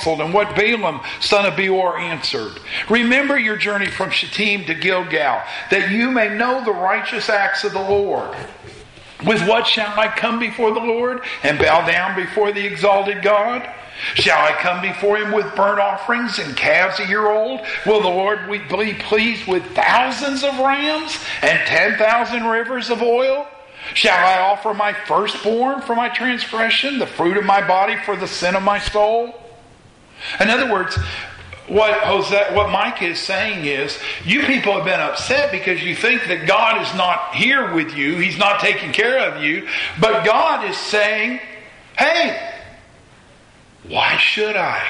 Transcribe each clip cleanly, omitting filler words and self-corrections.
and what Balaam, son of Beor, answered. Remember your journey from Shittim to Gilgal, that you may know the righteous acts of the Lord. With what shall I come before the Lord and bow down before the exalted God? Shall I come before him with burnt offerings and calves a year old? Will the Lord be pleased with thousands of rams and 10,000 rivers of oil? Shall I offer my firstborn for my transgression, the fruit of my body for the sin of my soul? In other words, what Micah is saying is, you people have been upset because you think that God is not here with you. He's not taking care of you. But God is saying, hey, why should I?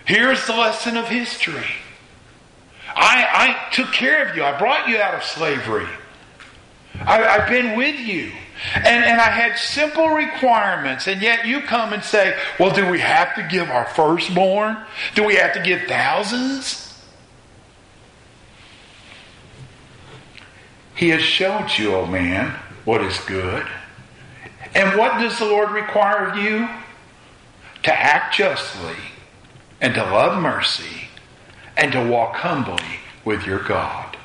Here's the lesson of history. I took care of you. I brought you out of slavery. I've been with you. And I had simple requirements, and yet you come and say, well, do we have to give our firstborn? Do we have to give thousands? He has showed you, O man, what is good. And what does the Lord require of you? To act justly, and to love mercy, and to walk humbly with your God.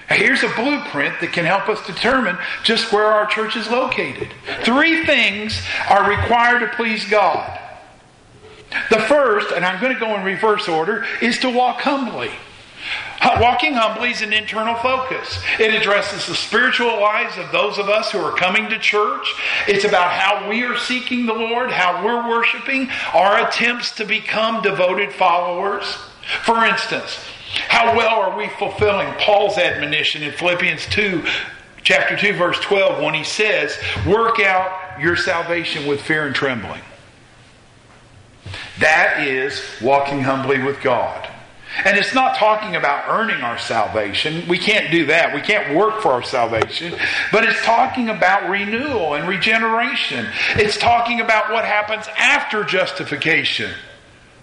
Here's a blueprint that can help us determine just where our church is located. 3 things are required to please God. The first, and I'm going to go in reverse order, is to walk humbly. Walking humbly is an internal focus. It addresses the spiritual lives of those of us who are coming to church. It's about how we are seeking the Lord, how we're worshiping, our attempts to become devoted followers. For instance, how well are we fulfilling Paul's admonition in Philippians 2, chapter 2, verse 12, when he says, work out your salvation with fear and trembling. That is walking humbly with God. And it's not talking about earning our salvation. We can't do that. We can't work for our salvation. But it's talking about renewal and regeneration. It's talking about what happens after justification.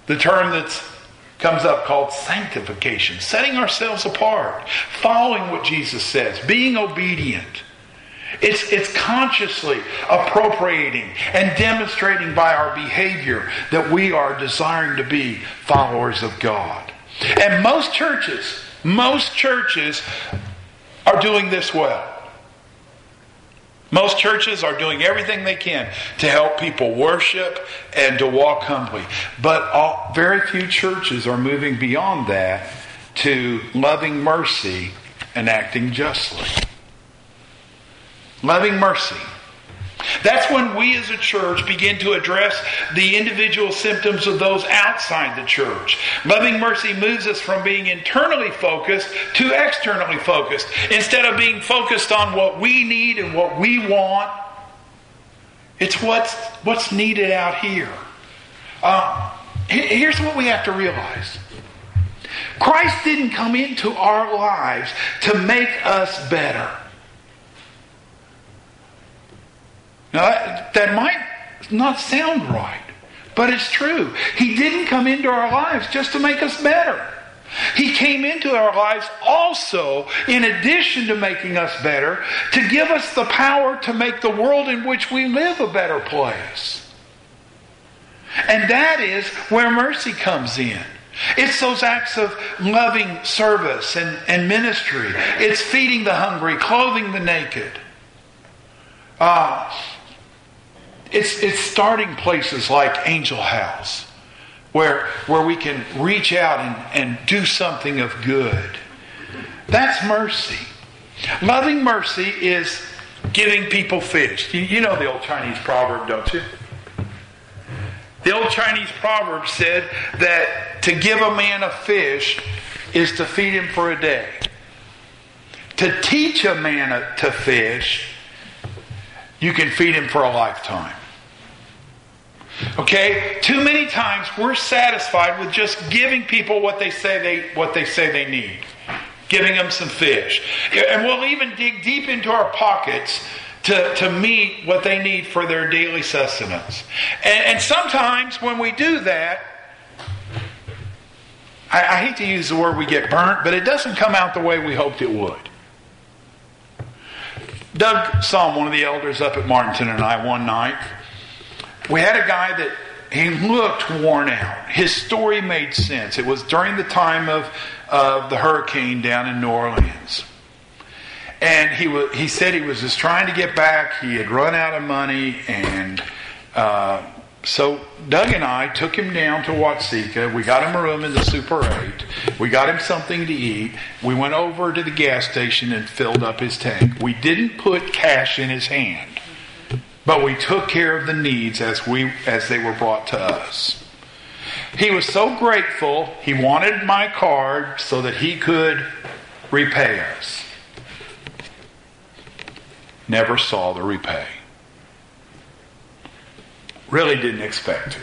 The term that comes up called sanctification. Setting ourselves apart. Following what Jesus says. Being obedient. It's consciously appropriating and demonstrating by our behavior that we are desiring to be followers of God. And most churches are doing this well. Most churches are doing everything they can to help people worship and to walk humbly. But very few churches are moving beyond that to loving mercy and acting justly. Loving mercy. That's when we as a church begin to address the individual symptoms of those outside the church. Loving mercy moves us from being internally focused to externally focused. Instead of being focused on what we need and what we want, it's what's needed out here. Here's what we have to realize. Christ didn't come into our lives to make us better. Now, that might not sound right, but it's true. He didn't come into our lives just to make us better. He came into our lives also, in addition to making us better, to give us the power to make the world in which we live a better place. And that is where mercy comes in. It's those acts of loving service and ministry. It's feeding the hungry, clothing the naked. It's starting places like Angel House, where we can reach out and do something of good. That's mercy. Loving mercy is giving people fish. You know the old Chinese proverb, don't you? The old Chinese proverb said that to give a man a fish is to feed him for a day. To teach a man to fish, you can feed him for a lifetime. Okay? Too many times we're satisfied with just giving people what they say they need. Giving them some fish. And we'll even dig deep into our pockets to meet what they need for their daily sustenance. And sometimes when we do that, I hate to use the word we get burnt, but it doesn't come out the way we hoped it would. Doug saw one of the elders up at Martinton and I one night. we had a guy that he looked worn out. His story made sense. It was during the time of the hurricane down in New Orleans. And he said he was just trying to get back. He had run out of money. And so Doug and I took him down to Watsika. We got him a room in the Super 8. We got him something to eat. We went over to the gas station and filled up his tank. We didn't put cash in his hand, but we took care of the needs as they were brought to us. He was so grateful. He wanted my card so that he could repay us. Never saw the repay. Really didn't expect to.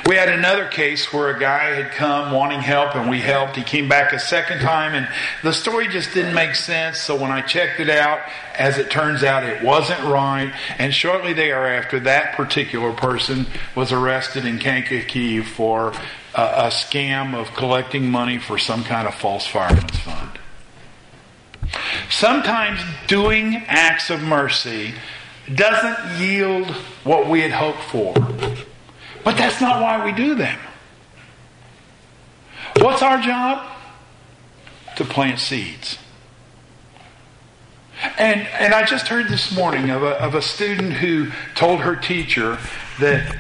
We had another case where a guy had come wanting help and we helped. He came back a second time and the story just didn't make sense. So when I checked it out, as it turns out, it wasn't right. And shortly thereafter, that particular person was arrested in Kankakee for a scam of collecting money for some kind of false fireman's fund. Sometimes doing acts of mercy doesn't yield what we had hoped for. But that's not why we do them. What's our job? To plant seeds. And I just heard this morning of a student who told her teacher that,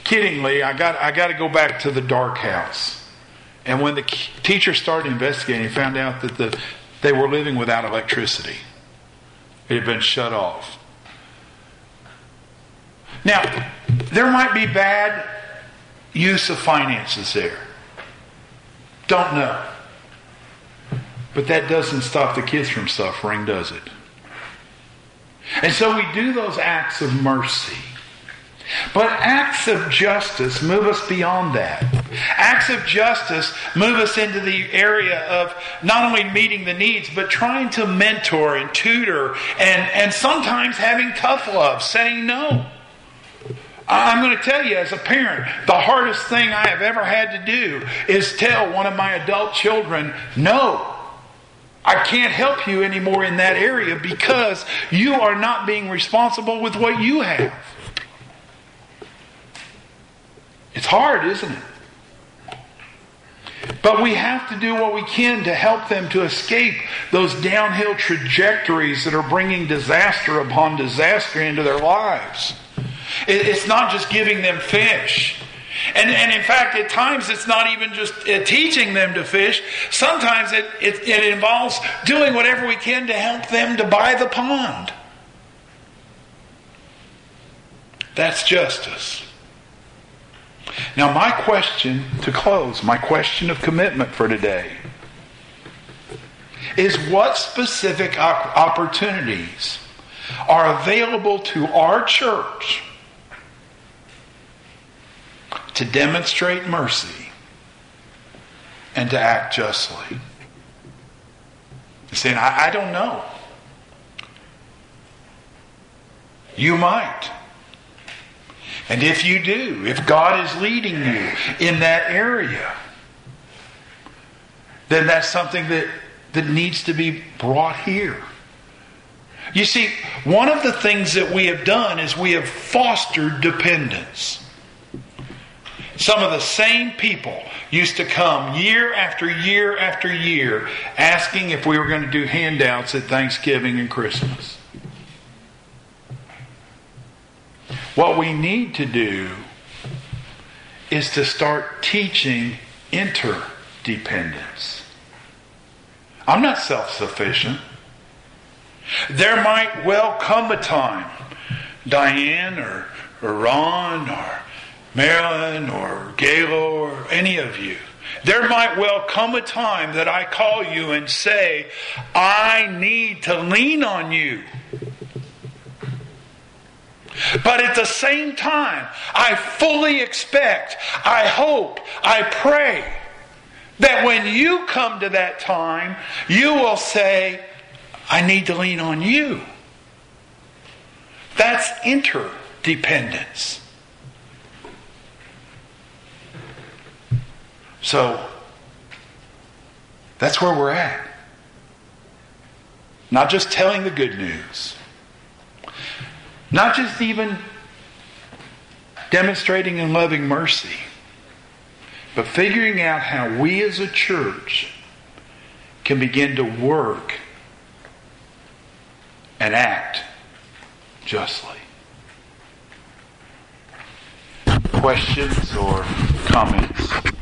kiddingly, I got to go back to the dark house. And when the teacher started investigating, he found out that they were living without electricity. It had been shut off. Now, there might be bad use of finances there. Don't know. But that doesn't stop the kids from suffering, does it? And so we do those acts of mercy. But acts of justice move us beyond that. Acts of justice move us into the area of not only meeting the needs, but trying to mentor and tutor and sometimes having tough love, saying no. I'm going to tell you, as a parent, the hardest thing I have ever had to do is tell one of my adult children, no, I can't help you anymore in that area because you are not being responsible with what you have. It's hard, isn't it? But we have to do what we can to help them to escape those downhill trajectories that are bringing disaster upon disaster into their lives. It's not just giving them fish. And in fact, at times it's not even just teaching them to fish. Sometimes it involves doing whatever we can to help them to buy the pond. That's justice. Now my question to close, my question of commitment for today, is what specific opportunities are available to our church to demonstrate mercy and to act justly? You're saying, I don't know. You might. And if you do, if God is leading you in that area, then that's something that needs to be brought here. You see, one of the things that we have done is we have fostered dependence. Some of the same people used to come year after year after year asking if we were going to do handouts at Thanksgiving and Christmas. What we need to do is to start teaching interdependence. I'm not self-sufficient. There might well come a time, Diane or Ron or Marilyn or Galo or any of you, there might well come a time that I call you and say, I need to lean on you. But at the same time, I fully expect, I hope, I pray that when you come to that time, you will say, I need to lean on you. That's interdependence. So, that's where we're at. Not just telling the good news. Not just even demonstrating and loving mercy, but figuring out how we as a church can begin to work and act justly. Questions or comments?